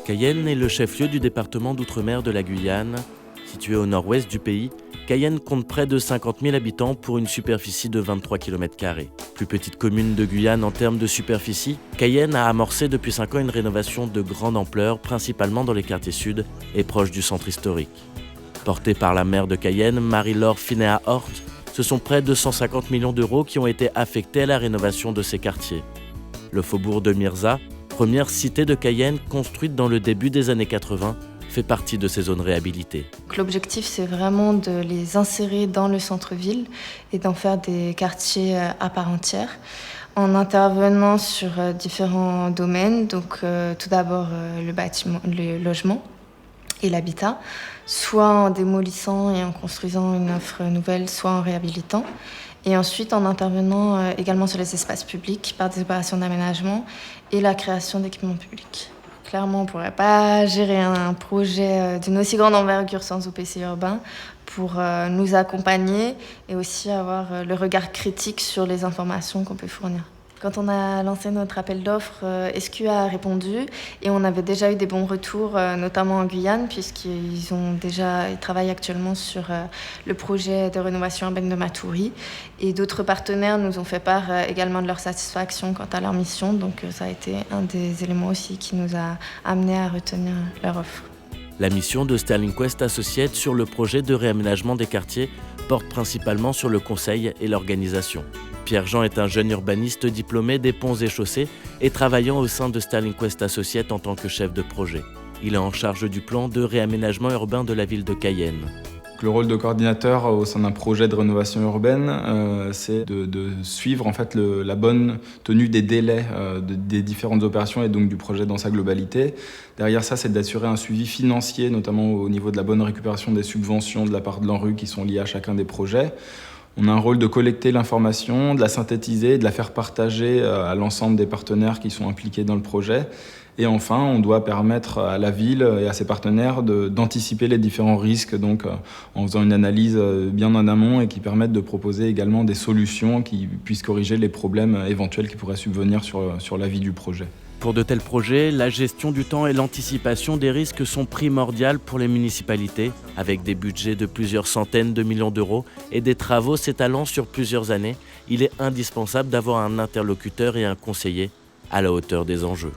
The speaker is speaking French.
Cayenne est le chef-lieu du département d'outre-mer de la Guyane. Situé au nord-ouest du pays, Cayenne compte près de 50 000 habitants pour une superficie de 23 km². Plus petite commune de Guyane en termes de superficie, Cayenne a amorcé depuis 5 ans une rénovation de grande ampleur, principalement dans les quartiers sud et proches du centre historique. Portée par la maire de Cayenne, Marie-Laure Finéa-Hort, ce sont près de 150 millions d'euros qui ont été affectés à la rénovation de ces quartiers. Le faubourg de Mirza, première cité de Cayenne construite dans le début des années 80, fait partie de ces zones réhabilitées. L'objectif, c'est vraiment de les insérer dans le centre-ville et d'en faire des quartiers à part entière, en intervenant sur différents domaines. Donc, tout d'abord, le bâtiment, le logement et l'habitat, soit en démolissant et en construisant une offre nouvelle, soit en réhabilitant. Et ensuite, en intervenant également sur les espaces publics par des opérations d'aménagement et la création d'équipements publics. Clairement, on ne pourrait pas gérer un projet d'une aussi grande envergure sans OPC urbain pour nous accompagner et aussi avoir le regard critique sur les informations qu'on peut fournir. Quand on a lancé notre appel d'offres, SQ a répondu et on avait déjà eu des bons retours, notamment en Guyane, puisqu'ils travaillent actuellement sur le projet de rénovation urbaine de Matoury. Et d'autres partenaires nous ont fait part également de leur satisfaction quant à leur mission. Donc ça a été un des éléments aussi qui nous a amenés à retenir leur offre. La mission de Sterling Quest Associates sur le projet de réaménagement des quartiers porte principalement sur le conseil et l'organisation. Pierre-Jean est un jeune urbaniste diplômé des Ponts et Chaussées et travaillant au sein de Sterling Quest Associates en tant que chef de projet. Il est en charge du plan de réaménagement urbain de la ville de Cayenne. Le rôle de coordinateur au sein d'un projet de rénovation urbaine, c'est de suivre en fait la bonne tenue des délais des différentes opérations et donc du projet dans sa globalité. Derrière ça, c'est d'assurer un suivi financier, notamment au niveau de la bonne récupération des subventions de la part de l'ANRU qui sont liées à chacun des projets. On a un rôle de collecter l'information, de la synthétiser, de la faire partager à l'ensemble des partenaires qui sont impliqués dans le projet. Et enfin, on doit permettre à la ville et à ses partenaires d'anticiper les différents risques, donc en faisant une analyse bien en amont et qui permettent de proposer également des solutions qui puissent corriger les problèmes éventuels qui pourraient subvenir sur la vie du projet. Pour de tels projets, la gestion du temps et l'anticipation des risques sont primordiales pour les municipalités, avec des budgets de plusieurs centaines de millions d'euros et des travaux s'étalant sur plusieurs années. Il est indispensable d'avoir un interlocuteur et un conseiller à la hauteur des enjeux.